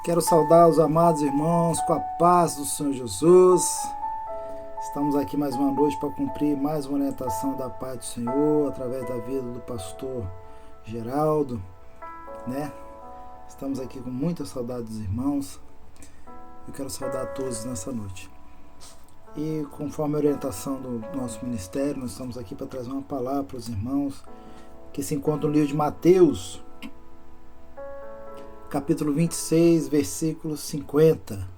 Quero saudar os amados irmãos com a paz do Senhor Jesus. Estamos aqui mais uma noite para cumprir mais uma orientação da paz do Senhor através da vida do pastor Geraldo, né? Estamos aqui com muita saudade dos irmãos. Eu quero saudar a todos nessa noite. E conforme a orientação do nosso ministério, nós estamos aqui para trazer uma palavra para os irmãos que se encontra no livro de Mateus, capítulo 26, versículo 50.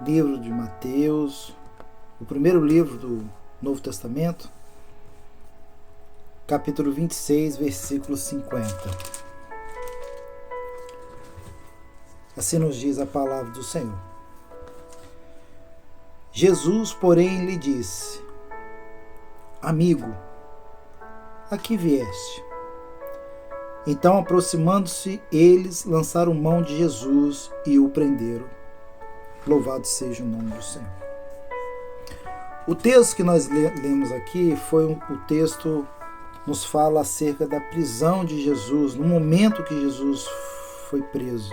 Livro de Mateus, o primeiro livro do Novo Testamento, capítulo 26, versículo 50. Assim nos diz a palavra do Senhor. Jesus, porém, lhe disse: Amigo, a que vieste? Então, aproximando-se, eles lançaram mão de Jesus e o prenderam. Louvado seja o nome do Senhor. O texto que nós lemos aqui foi o texto nos fala acerca da prisão de Jesus, no momento que Jesus foi preso.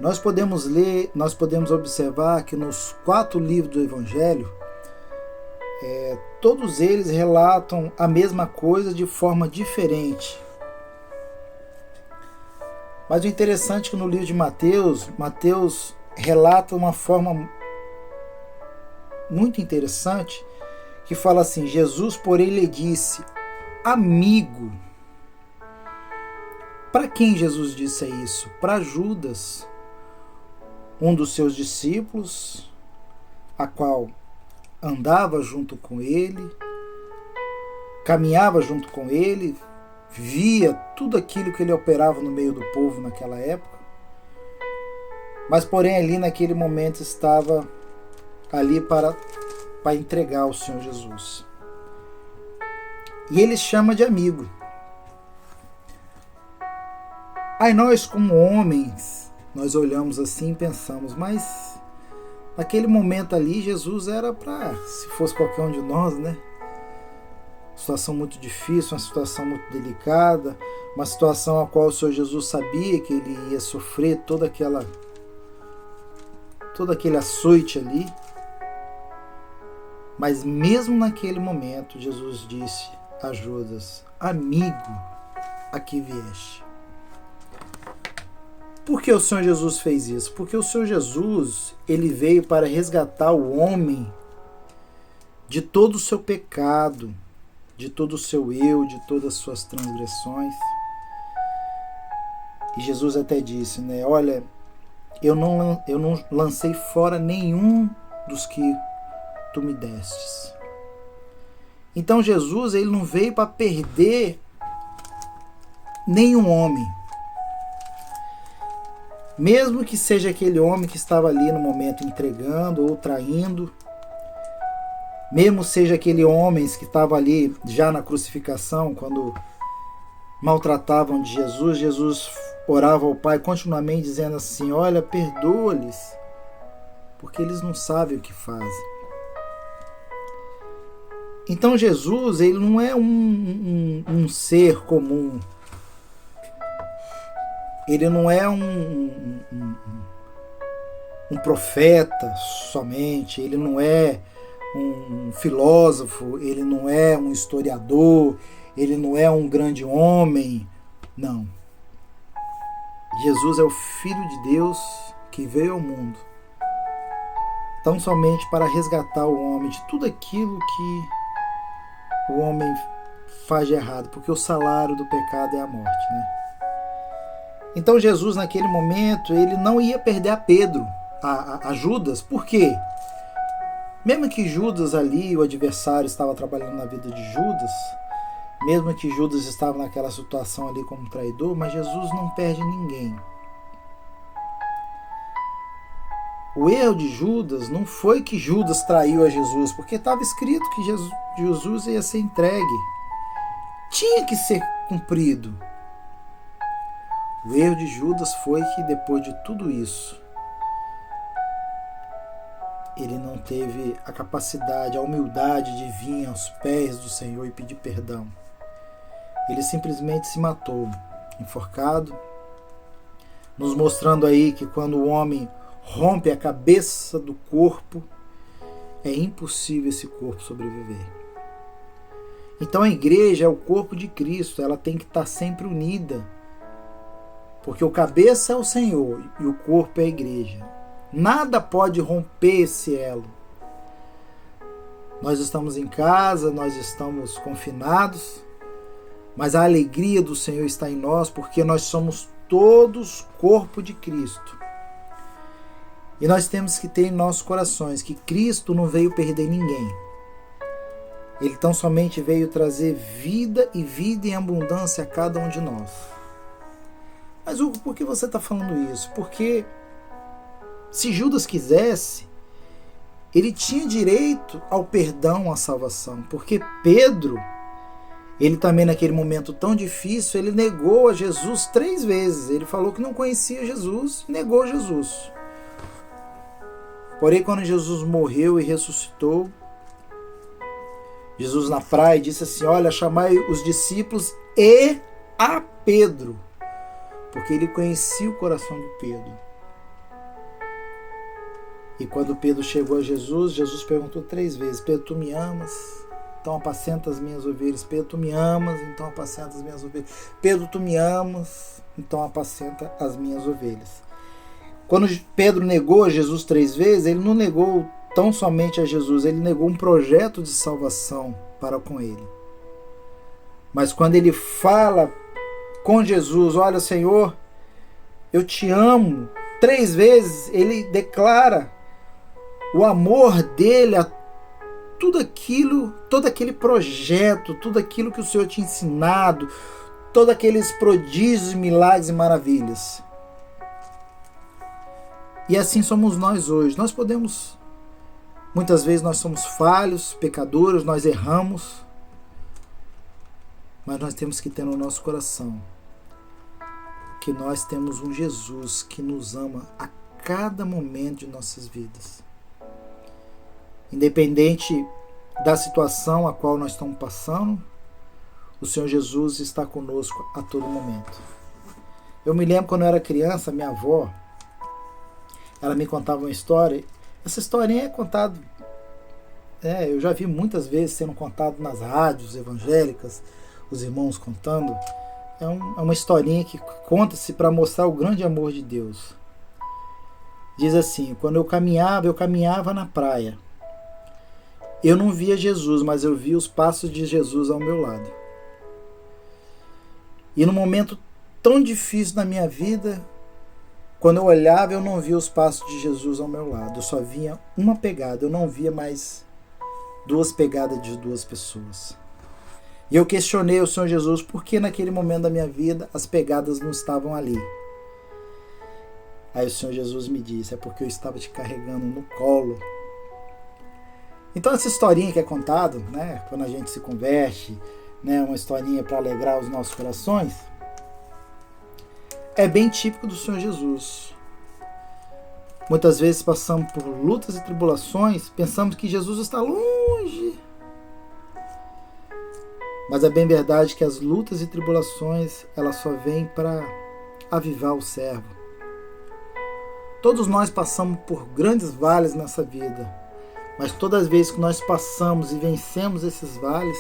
Nós podemos ler, nós podemos observar que nos 4 livros do Evangelho, todos eles relatam a mesma coisa de forma diferente. Mas o interessante é que no livro de Mateus relata uma forma muito interessante, que fala assim: Jesus, porém, lhe disse: Amigo. Para quem Jesus disse isso? Para Judas, um dos seus discípulos, a qual andava junto com ele, caminhava junto com ele, via tudo aquilo que ele operava no meio do povo naquela época, mas porém ali naquele momento estava ali para entregar o Senhor Jesus. E ele chama de amigo. Aí nós, como homens, nós olhamos assim e pensamos, mas naquele momento ali Jesus era para, se fosse qualquer um de nós, né? Situação muito difícil, uma situação muito delicada, uma situação a qual o Senhor Jesus sabia que ele ia sofrer todo aquele açoite ali. Mas mesmo naquele momento, Jesus disse a Judas: Amigo, a que vieste? Por que o Senhor Jesus fez isso? Porque o Senhor Jesus, ele veio para resgatar o homem de todo o seu pecado, de todo o seu eu, de todas as suas transgressões. E Jesus até disse, né? Olha, eu não lancei fora nenhum dos que tu me destes. Então Jesus, ele não veio para perder nenhum homem. Mesmo que seja aquele homem que estava ali no momento entregando ou traindo, mesmo seja aquele homem que estava ali já na crucificação, quando maltratavam de Jesus, Jesus orava ao Pai continuamente dizendo assim: olha, perdoa-lhes, porque eles não sabem o que fazem. Então Jesus, ele não é um ser comum. Ele não é um profeta somente, ele não é um filósofo, ele não é um historiador, ele não é um grande homem, não. Jesus é o Filho de Deus que veio ao mundo, tão somente para resgatar o homem de tudo aquilo que o homem faz de errado, porque o salário do pecado é a morte, né? Então Jesus, naquele momento, ele não ia perder a Pedro, a Judas. Por quê? Mesmo que Judas ali, o adversário, estava trabalhando na vida de Judas, mesmo que Judas estava naquela situação ali como traidor, mas Jesus não perde ninguém. O erro de Judas não foi que Judas traiu a Jesus, porque estava escrito que Jesus ia ser entregue. Tinha que ser cumprido. O erro de Judas foi que depois de tudo isso, ele não teve a capacidade, a humildade de vir aos pés do Senhor e pedir perdão. Ele simplesmente se matou. enforcado, nos mostrando aí que quando o homem rompe a cabeça do corpo, é impossível esse corpo sobreviver. Então a igreja é o corpo de Cristo, ela tem que estar sempre unida, porque o cabeça é o Senhor e o corpo é a igreja. Nada pode romper esse elo. Nós estamos em casa, nós estamos confinados, mas a alegria do Senhor está em nós, porque nós somos todos corpo de Cristo. E nós temos que ter em nossos corações que Cristo não veio perder ninguém. Ele tão somente veio trazer vida e vida em abundância a cada um de nós. Mas Hugo, por que você está falando isso? Porque se Judas quisesse, ele tinha direito ao perdão, à salvação. Porque Pedro, ele também naquele momento tão difícil, ele negou a Jesus 3 vezes. Ele falou que não conhecia Jesus e negou Jesus. Porém, quando Jesus morreu e ressuscitou, Jesus na praia disse assim: olha, chamai os discípulos e a Pedro, porque ele conhecia o coração de Pedro. E quando Pedro chegou a Jesus, Jesus perguntou 3 vezes: Pedro, tu me amas? Então apacenta as minhas ovelhas. Pedro, tu me amas? Então apacenta as minhas ovelhas. Pedro, tu me amas? Então apacenta as minhas ovelhas. Quando Pedro negou a Jesus 3 vezes, ele não negou tão somente a Jesus, ele negou um projeto de salvação para com ele. Mas quando ele fala com Jesus: olha, Senhor, eu te amo, 3 vezes, ele declara o amor dele a tudo aquilo, todo aquele projeto, tudo aquilo que o Senhor tinha ensinado, todos aqueles prodígios, milagres e maravilhas. E assim somos nós hoje. Nós podemos, muitas vezes nós somos falhos, pecadores, nós erramos, mas nós temos que ter no nosso coração que nós temos um Jesus que nos ama a cada momento de nossas vidas. Independente da situação a qual nós estamos passando, o Senhor Jesus está conosco a todo momento. Eu me lembro quando eu era criança, minha avó, ela me contava uma história. Essa historinha é contada, eu já vi muitas vezes sendo contado nas rádios evangélicas, os irmãos contando. É uma historinha que conta-se para mostrar o grande amor de Deus. Diz assim: quando eu caminhava na praia. Eu não via Jesus, mas eu via os passos de Jesus ao meu lado. E num momento tão difícil na minha vida, quando eu olhava, eu não via os passos de Jesus ao meu lado. Eu só via uma pegada, eu não via mais 2 pegadas de 2 pessoas. E eu questionei o Senhor Jesus por que naquele momento da minha vida as pegadas não estavam ali. Aí o Senhor Jesus me disse: é porque eu estava te carregando no colo. Então essa historinha que é contada, quando a gente se converte, uma historinha para alegrar os nossos corações, é bem típico do Senhor Jesus. Muitas vezes passamos por lutas e tribulações, pensamos que Jesus está longe. Mas é bem verdade que as lutas e tribulações, elas só vêm para avivar o servo. Todos nós passamos por grandes vales nessa vida. Mas todas as vezes que nós passamos e vencemos esses vales,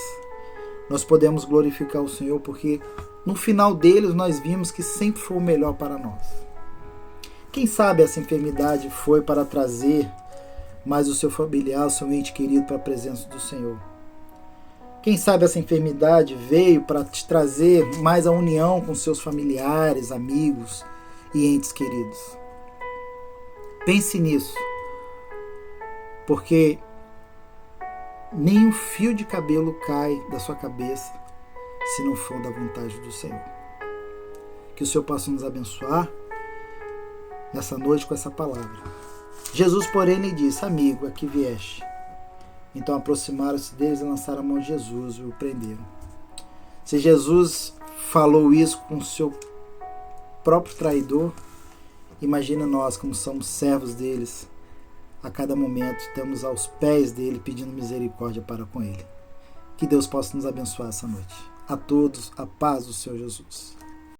nós podemos glorificar o Senhor, porque no final deles nós vimos que sempre foi o melhor para nós. Quem sabe essa enfermidade foi para trazer mais o seu familiar, o seu ente querido para a presença do Senhor. Quem sabe essa enfermidade veio para te trazer mais a união com seus familiares, amigos e entes queridos. Pense nisso. Porque nem um fio de cabelo cai da sua cabeça se não for da vontade do Senhor. Que o Senhor possa nos abençoar nessa noite com essa palavra. Jesus, porém, lhe disse: amigo, aqui vieste. Então aproximaram-se deles e lançaram a mão de Jesus e o prenderam. Se Jesus falou isso com o seu próprio traidor, imagina nós como somos servos deles. A cada momento estamos aos pés dele pedindo misericórdia para com ele. Que Deus possa nos abençoar essa noite. A todos, a paz do Senhor Jesus.